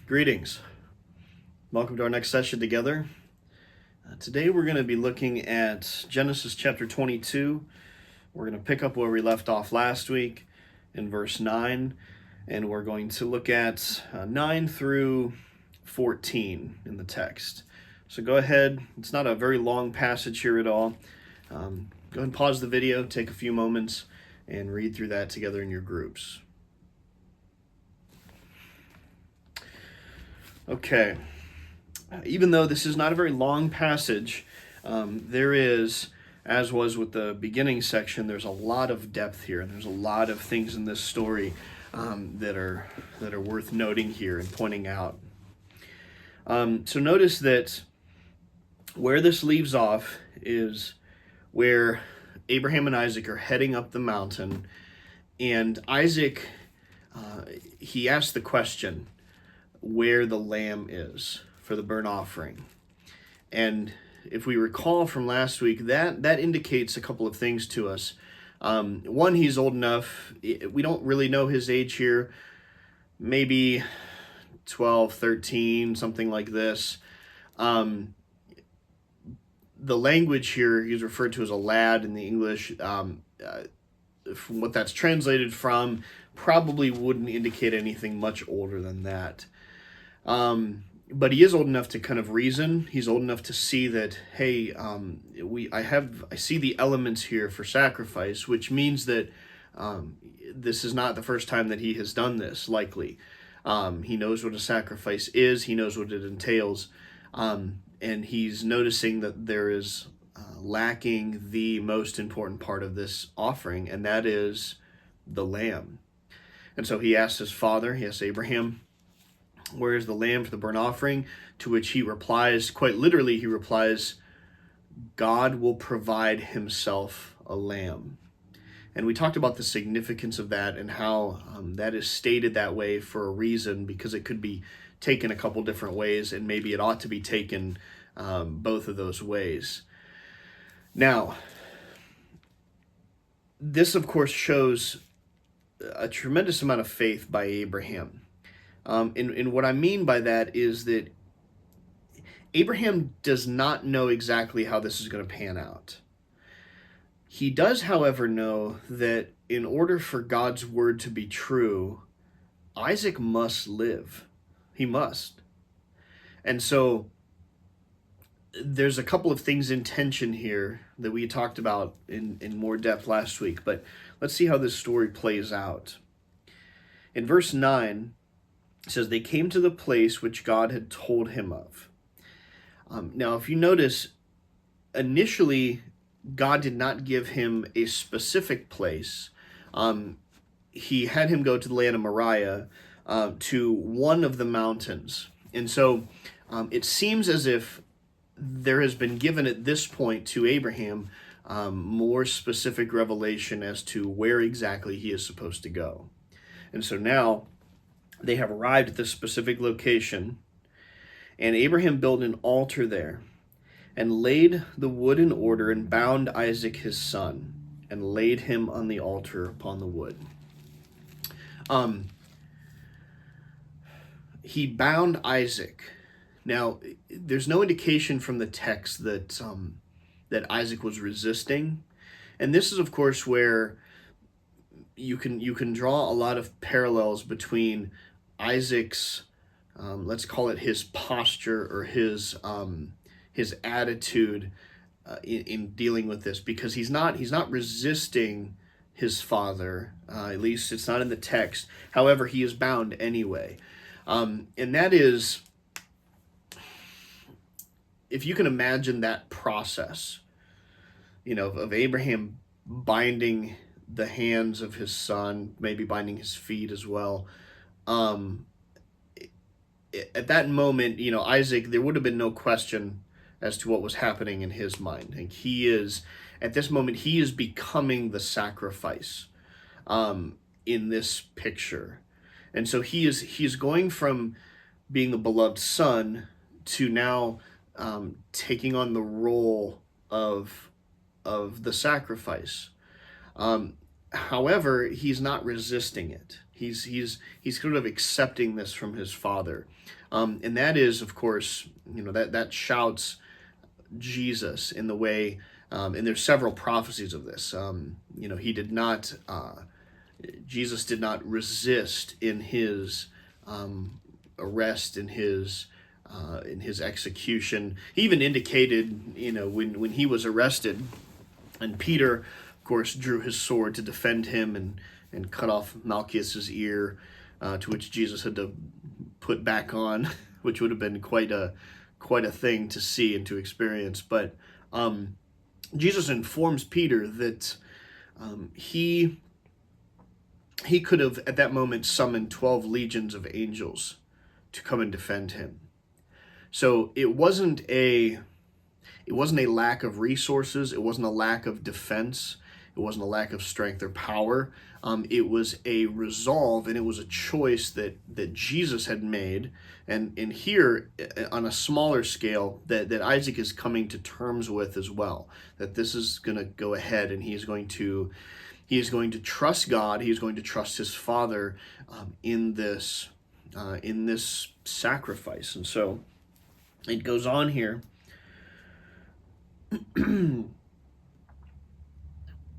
Greetings. Welcome to our next session together. Today we're going to be looking at Genesis chapter 22. We're going to pick up where we left off last week in verse 9, and we're going to look at 9 through 14 in the text. So go ahead. It's not a very long passage here at all. Go ahead and pause the video, take a few moments, and read through that together in your groups. Okay, even though this is not a very long passage, there is, as was with the beginning section, there's a lot of depth here, and there's a lot of things in this story that are worth noting here and pointing out. So notice that where this leaves off is where Abraham and Isaac are heading up the mountain, and Isaac, he asked the question, where the lamb is for the burnt offering. And if we recall from last week, that indicates a couple of things to us. One, he's old enough. We don't really know his age here. Maybe 12, 13, something like this. The language here, he's referred to as a lad in the English. From what that's translated from, probably wouldn't indicate anything much older than that. But he is old enough to kind of reason. He's old enough to see that, hey, I see the elements here for sacrifice, which means that this is not the first time that he has done this, likely. He knows what a sacrifice is. He knows what it entails. And he's noticing that there is lacking the most important part of this offering, and that is the lamb. And so he asks his father, he asks Abraham, where is the lamb for the burnt offering? To which he replies, quite literally, he replies, God will provide himself a lamb. And we talked about the significance of that and how that is stated that way for a reason, because it could be taken a couple different ways, and maybe it ought to be taken both of those ways. Now, this, of course, shows a tremendous amount of faith by Abraham. And what I mean by that is that Abraham does not know exactly how this is going to pan out. He does, however, know that in order for God's word to be true, Isaac must live. He must. And so there's a couple of things in tension here that we talked about in more depth last week, but let's see how this story plays out. In verse 9, it says, they came to the place which God had told him of. Now, if you notice, initially, God did not give him a specific place. He had him go to the land of Moriah, to one of the mountains. And so it seems as if there has been given at this point to Abraham more specific revelation as to where exactly he is supposed to go. And so now they have arrived at this specific location, and Abraham built an altar there and laid the wood in order and bound Isaac his son and laid him on the altar upon the wood. He bound Isaac. Now, there's no indication from the text that Isaac was resisting. And this is, of course, where you can draw a lot of parallels between Isaac's, let's call it his posture or his attitude in dealing with this, because he's not resisting his father. At least it's not in the text. However, he is bound anyway, and that is, if you can imagine that process, of Abraham binding the hands of his son, maybe binding his feet as well. At that moment, Isaac, there would have been no question as to what was happening in his mind. And at this moment, he is becoming the sacrifice in this picture. And so he's going from being the beloved son to now taking on the role of the sacrifice. However, he's not resisting it. He's sort of accepting this from his father, and that is, of course, that shouts Jesus in the way, and there's several prophecies of this. He did not, Jesus did not resist in his arrest, in his execution. He even indicated, when he was arrested, and Peter, of course, drew his sword to defend him and cut off Malchus's ear, to which Jesus had to put back on, which would have been quite a thing to see and to experience. But Jesus informs Peter that he could have at that moment summoned 12 legions of angels to come and defend him. So it wasn't a lack of resources. It wasn't a lack of defense. It wasn't a lack of strength or power. It was a resolve, and it was a choice that Jesus had made. And here, on a smaller scale, that Isaac is coming to terms with as well. That this is going to go ahead, and he is going to trust God. He is going to trust his father in this sacrifice. And so it goes on here.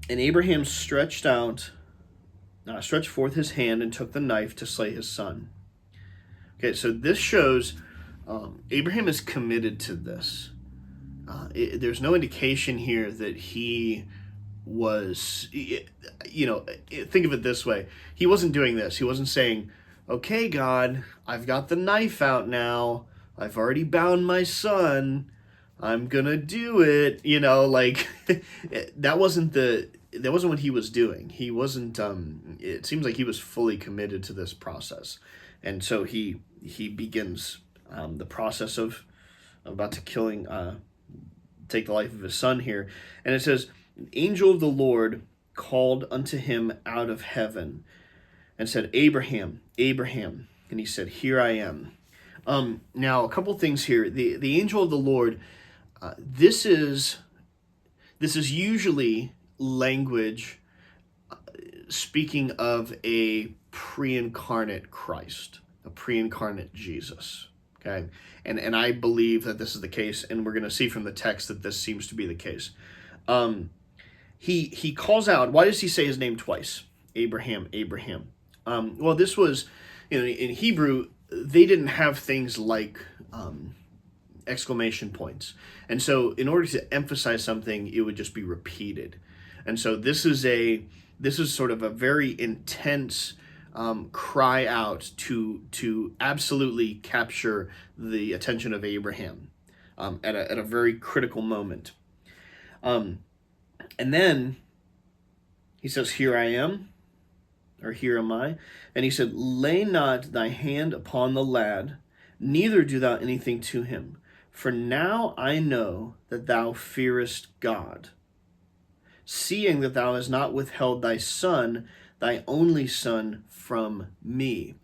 And Abraham stretched forth his hand and took the knife to slay his son. Okay, so this shows Abraham is committed to this. There's no indication here that he was, think of it this way. He wasn't doing this. He wasn't saying, okay, God, I've got the knife out now. I've already bound my son. I'm gonna do it. That wasn't what he was doing. He wasn't, it seems like he was fully committed to this process. And so he begins the process of about to take the life of his son here. And it says, an angel of the Lord called unto him out of heaven and said, Abraham, Abraham. And he said, here I am. Now, a couple things here. The angel of the Lord, this is usually language speaking of a pre-incarnate Christ, a pre-incarnate Jesus. Okay, and I believe that this is the case, and we're going to see from the text that this seems to be the case. He calls out. Why does he say his name twice? Abraham, Abraham. Well, this was, in Hebrew, they didn't have things like exclamation points, and so in order to emphasize something, it would just be repeated. And so this is sort of a very intense cry out to absolutely capture the attention of Abraham at a very critical moment. And then he says, here I am, or here am I. And he said, lay not thy hand upon the lad, neither do thou anything to him. For now I know that thou fearest God, seeing that thou hast not withheld thy son, thy only son, from me.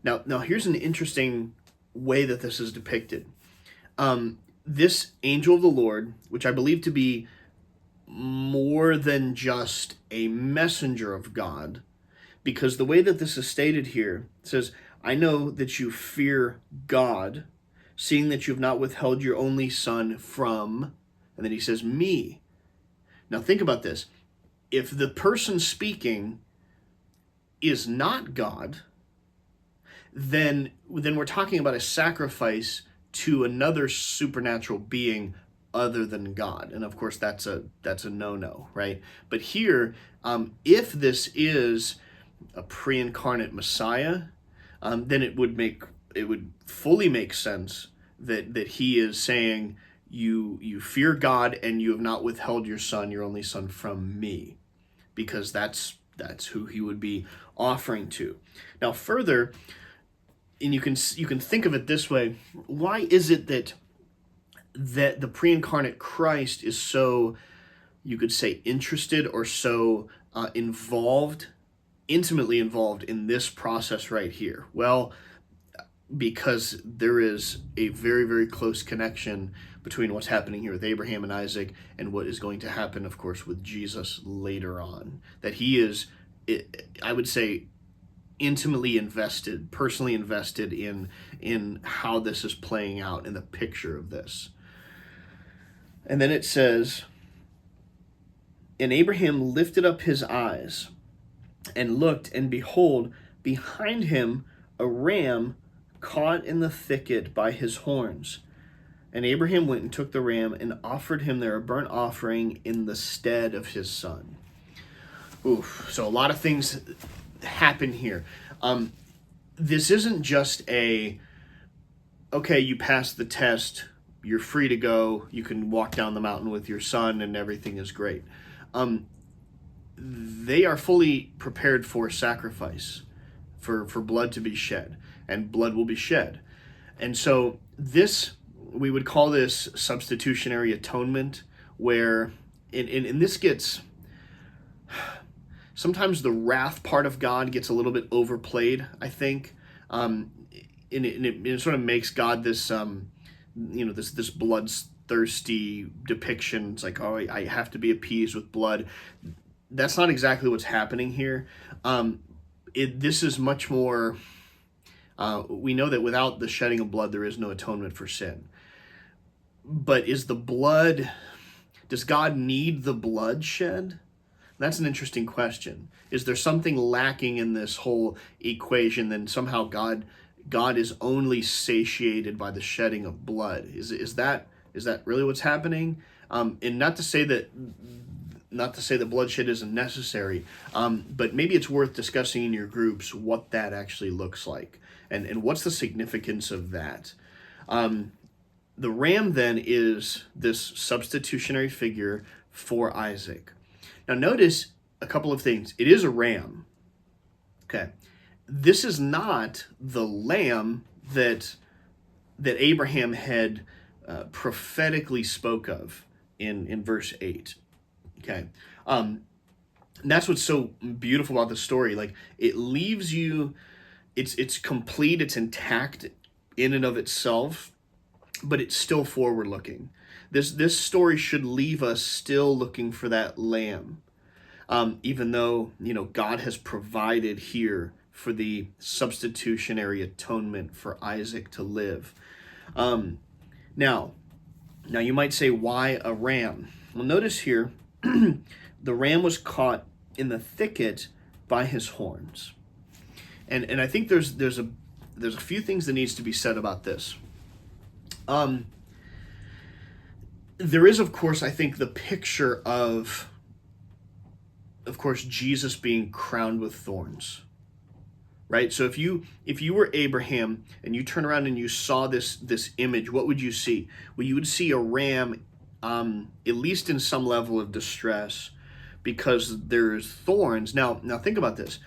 Now here's an interesting way that this is depicted. This angel of the Lord, which I believe to be more than just a messenger of God, because the way that this is stated here, it says, I know that you fear God, seeing that you have not withheld your only son from, and then he says, me. Now think about this. If the person speaking is not God, then we're talking about a sacrifice to another supernatural being other than God. And of course that's a no-no, right? But here, if this is a pre-incarnate Messiah, then it would fully make sense that he is saying, you fear God and you have not withheld your son, your only son, from me, because that's who he would be offering to. Now further, and you can think of it this way, why is it that the pre-incarnate Christ is so, you could say, interested or so intimately involved in this process right here? Well, because there is a very, very close connection between what's happening here with Abraham and Isaac and what is going to happen, of course, with Jesus later on. That he is, I would say, intimately invested, personally invested in how this is playing out, in the picture of this. And then it says, and Abraham lifted up his eyes and looked, and behold, behind him a ram caught in the thicket by his horns. And Abraham went and took the ram and offered him there a burnt offering in the stead of his son. Oof. So a lot of things happen here. This isn't just okay, you passed the test, you're free to go, you can walk down the mountain with your son, and everything is great. They are fully prepared for sacrifice, for blood to be shed, and blood will be shed. And so we would call this substitutionary atonement, where, and this gets, sometimes the wrath part of God gets a little bit overplayed, I think. And it sort of makes God this, this bloodthirsty depiction. It's like, oh, I have to be appeased with blood. That's not exactly what's happening here. This is much more, we know that without the shedding of blood, there is no atonement for sin. But does God need the blood shed? That's an interesting question. Is there something lacking in this whole equation, then somehow God is only satiated by the shedding of blood? Is that really what's happening? And not to say that bloodshed isn't necessary, but maybe it's worth discussing in your groups what that actually looks like, and what's the significance of that. The ram then is this substitutionary figure for Isaac. Now notice a couple of things. It is a ram. Okay. This is not the lamb that Abraham had prophetically spoke of in verse 8. Okay. And that's what's so beautiful about the story. Like, it leaves you, it's complete, it's intact in and of itself, but it's still forward looking. This story should leave us still looking for that lamb, even though God has provided here for the substitutionary atonement for Isaac to live. Now you might say, why a ram? Well, notice here, the ram was caught in the thicket by his horns, and I think there's a few things that needs to be said about this. There is, of course, I think, the picture of course, Jesus being crowned with thorns, right? So if you were Abraham and you turn around and you saw this image, what would you see? Well, you would see a ram, at least in some level of distress, because there's thorns. Now think about this.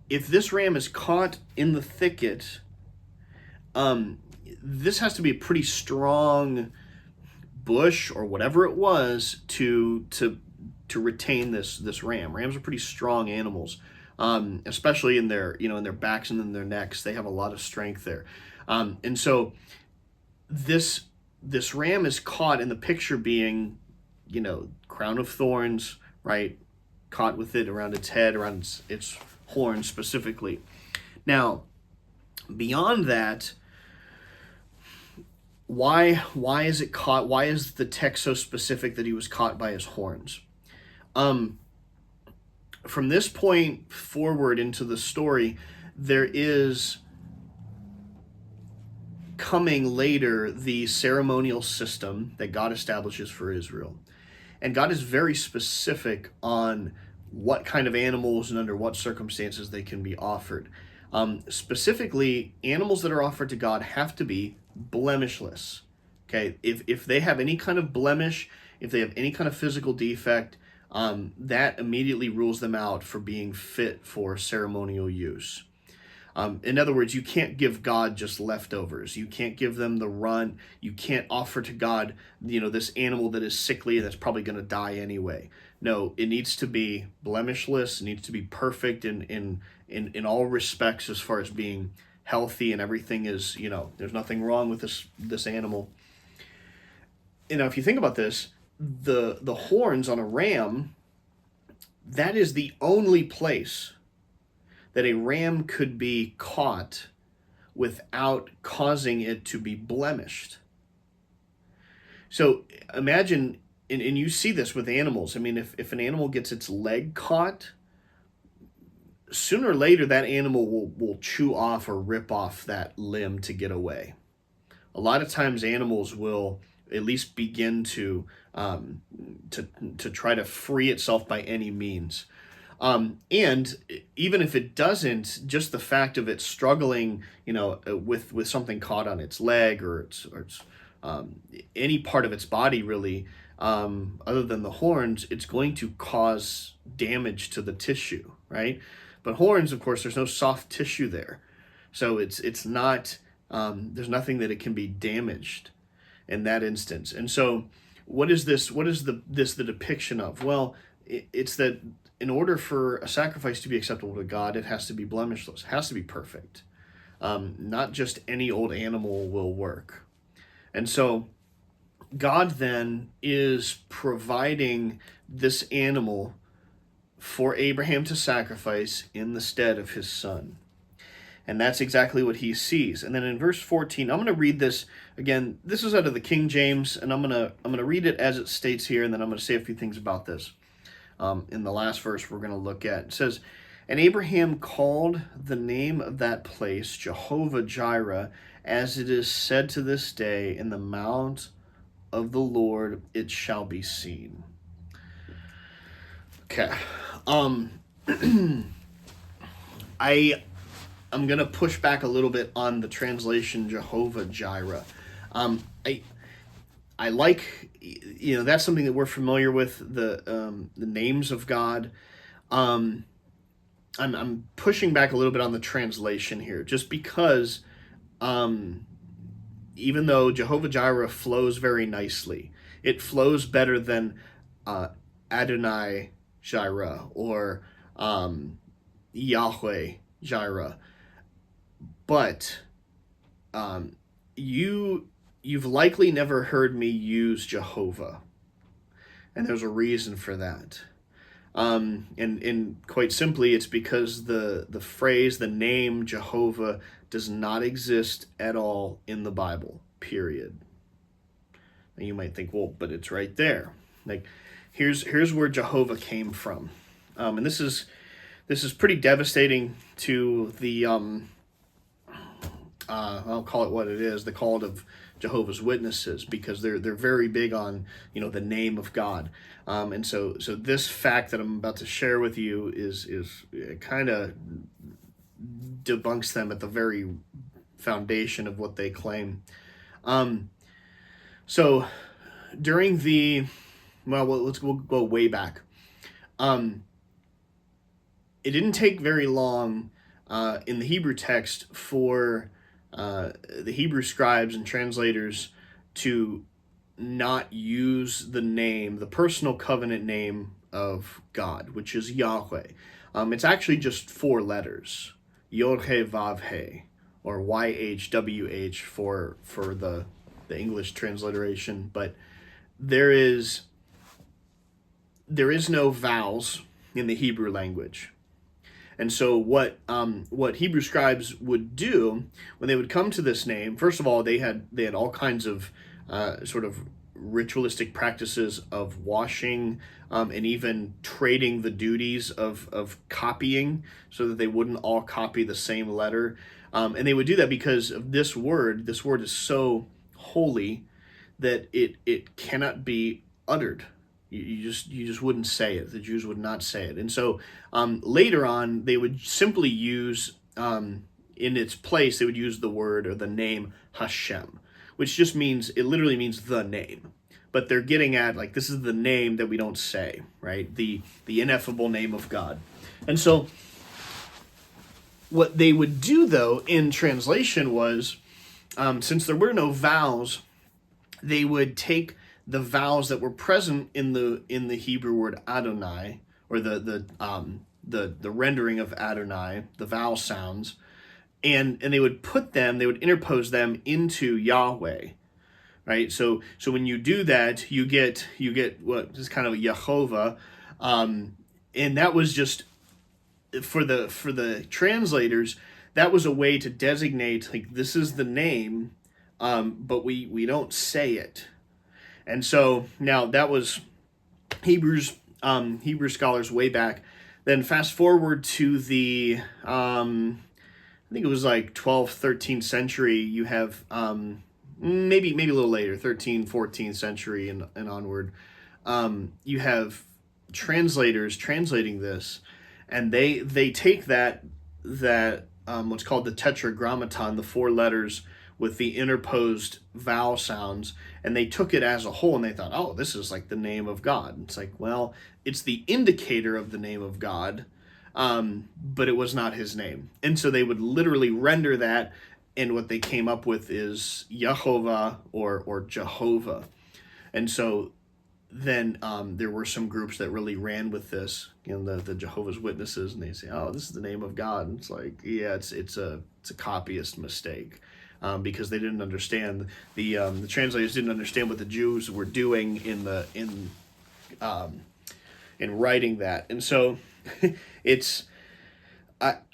If this ram is caught in the thicket, this has to be a pretty strong bush or whatever it was to retain this ram. Rams are pretty strong animals, especially in their backs and in their necks. They have a lot of strength there, and so this ram is caught, in the picture being, crown of thorns, right? Caught with it around its head, around its horns specifically. Now, beyond that, why is it caught? Why is the text so specific that he was caught by his horns? From this point forward into the story, there is coming later the ceremonial system that God establishes for Israel. And God is very specific on what kind of animals and under what circumstances they can be offered. Specifically, animals that are offered to God have to be blemishless. Okay, if they have any kind of blemish, if they have any kind of physical defect, that immediately rules them out for being fit for ceremonial use. In other words, you can't give God just leftovers. You can't give them the runt. You can't offer to God, this animal that is sickly that's probably going to die anyway. No, it needs to be blemishless. It needs to be perfect in all respects, as far as being healthy, and everything is, there's nothing wrong with this animal. If you think about this, the horns on a ram, that is the only place that a ram could be caught without causing it to be blemished. So imagine, and you see this with animals. I mean, if an animal gets its leg caught, sooner or later that animal will chew off or rip off that limb to get away. A lot of times animals will at least begin to try to free itself by any means. And even if it doesn't, just the fact of it struggling, with something caught on its leg or its any part of its body really, other than the horns, it's going to cause damage to the tissue, right? But horns, of course, there's no soft tissue there, so it's not. There's nothing that it can be damaged in that instance. And so, what is this? What is the depiction of? Well, it's that in order for a sacrifice to be acceptable to God, it has to be blemishless, it has to be perfect. Not just any old animal will work. And so God then is providing this animal for Abraham to sacrifice in the stead of his son. And that's exactly what he sees. And then in verse 14, I'm going to read this again. This is out of the King James, and I'm going to read it as it states here, and then I'm going to say a few things about this. In the last verse we're going to look at, it says, "And Abraham called the name of that place Jehovah Jireh, as it is said to this day, in the mount of the Lord it shall be seen." Okay. I'm going to push back a little bit on the translation Jehovah Jireh. I like, that's something that we're familiar with, the names of God. I'm pushing back a little bit on the translation here, just because even though Jehovah Jireh flows very nicely, it flows better than Adonai Jireh or Yahweh Jireh. But you've likely never heard me use Jehovah, and there's a reason for that. And quite simply, it's because the phrase, the name Jehovah, does not exist at all in the Bible, period. And you might think, well, but it's right there. Like, here's where Jehovah came from. And this is pretty devastating to the I'll call it what it is, the cult of Jehovah's Witnesses, because they're very big on the name of God, and so this fact that I'm about to share with you is kind of debunks them at the very foundation of what they claim. So during we'll go way back. It didn't take very long in the Hebrew text for the Hebrew scribes and translators to not use the personal covenant name of God, which is Yahweh. It's actually just 4 letters, Yod-He-Vav-He, or YHWH for the English transliteration, but there is no vowels in the Hebrew language. And so what Hebrew scribes would do when they would come to this name, first of all, they had all kinds of sort of ritualistic practices of washing and even trading the duties of copying, so that they wouldn't all copy the same letter. And they would do that because of this word. This word is so holy that it cannot be uttered. You just wouldn't say it. The Jews would not say it. And so later on, they would simply use, in its place, they would use the word or the name Hashem, which just it literally means the name. But they're getting at, like, this is the name that we don't say, right? The ineffable name of God. And so what they would do, though, in translation was, since there were no vowels, they would take the vowels that were present in the Hebrew word Adonai, or the rendering of Adonai, the vowel sounds, and they would interpose them into Yahweh, right? So when you do that, you get what is kind of Yehovah, and that was just for the translators, that was a way to designate, like, this is the name, but we don't say it. And so now that was Hebrew scholars way back. Then fast forward to the I think it was like 12th, 13th century. You have maybe a little later, 13th, 14th century and onward. You have translators translating this, and they take that what's called the tetragrammaton, the four letters with the interposed vowel sounds, and they took it as a whole, and they thought, oh, this is like the name of God. It's like, well, it's the indicator of the name of God, but it was not his name. And so they would literally render that, and what they came up with is Yehovah or Jehovah. And so then there were some groups that really ran with this, the Jehovah's Witnesses, and they say, oh, this is the name of God. And it's like, yeah, it's a copyist mistake. Because they didn't understand, the translators didn't understand what the Jews were doing in writing that. And so it's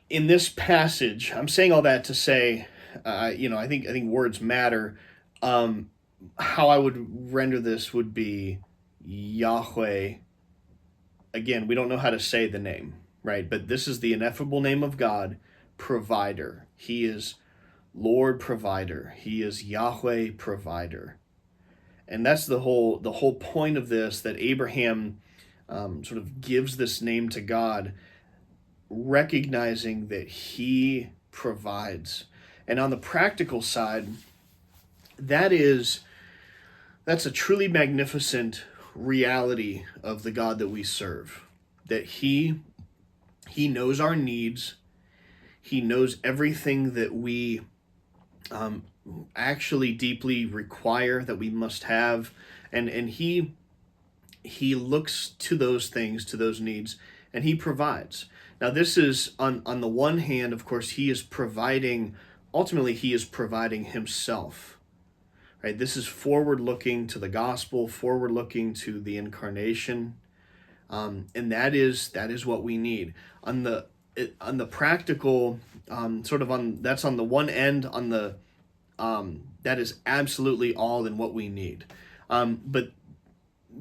in this passage, I'm saying all that to say, I think words matter. How I would render this would be Yahweh. Again, we don't know how to say the name, right? But this is the ineffable name of God, provider. He is Lord provider. He is Yahweh provider. And that's the whole point of this, that Abraham sort of gives this name to God, recognizing that he provides. And on the practical side, that's a truly magnificent reality of the God that we serve. That he knows our needs. He knows everything that we actually deeply require, that we must have, and he looks to those things, to those needs, and he provides. Now this is on the one hand, of course, ultimately he is providing himself, right? This is forward looking to the gospel, forward looking to the incarnation, and that is what we need. On the practical, that's on the one end, that is absolutely all in what we need. But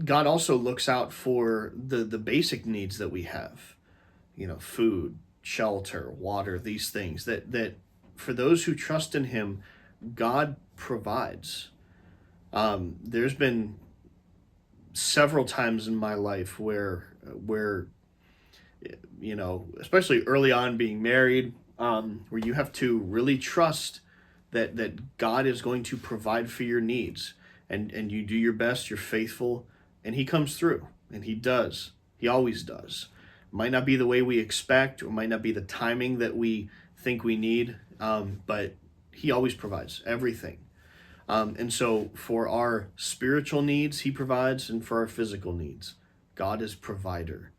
God also looks out for the basic needs that we have, food, shelter, water, these things that for those who trust in him, God provides. There's been several times in my life where especially early on being married, where you have to really trust that God is going to provide for your needs, and you do your best, you're faithful, and he comes through, and he does. He always does. Might not be the way we expect, or might not be the timing that we think we need, but he always provides everything. And so for our spiritual needs, he provides, and for our physical needs, God is provider,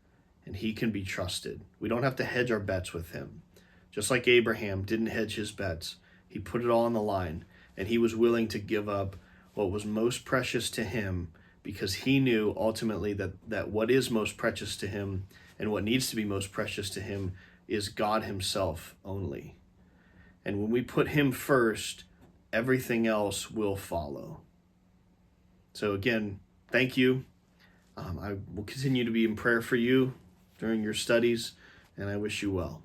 and he can be trusted. We don't have to hedge our bets with him. Just like Abraham didn't hedge his bets, he put it all on the line, and he was willing to give up what was most precious to him, because he knew ultimately that what is most precious to him and what needs to be most precious to him is God himself only. And when we put him first, everything else will follow. So again, thank you. I will continue to be in prayer for you during your studies, and I wish you well.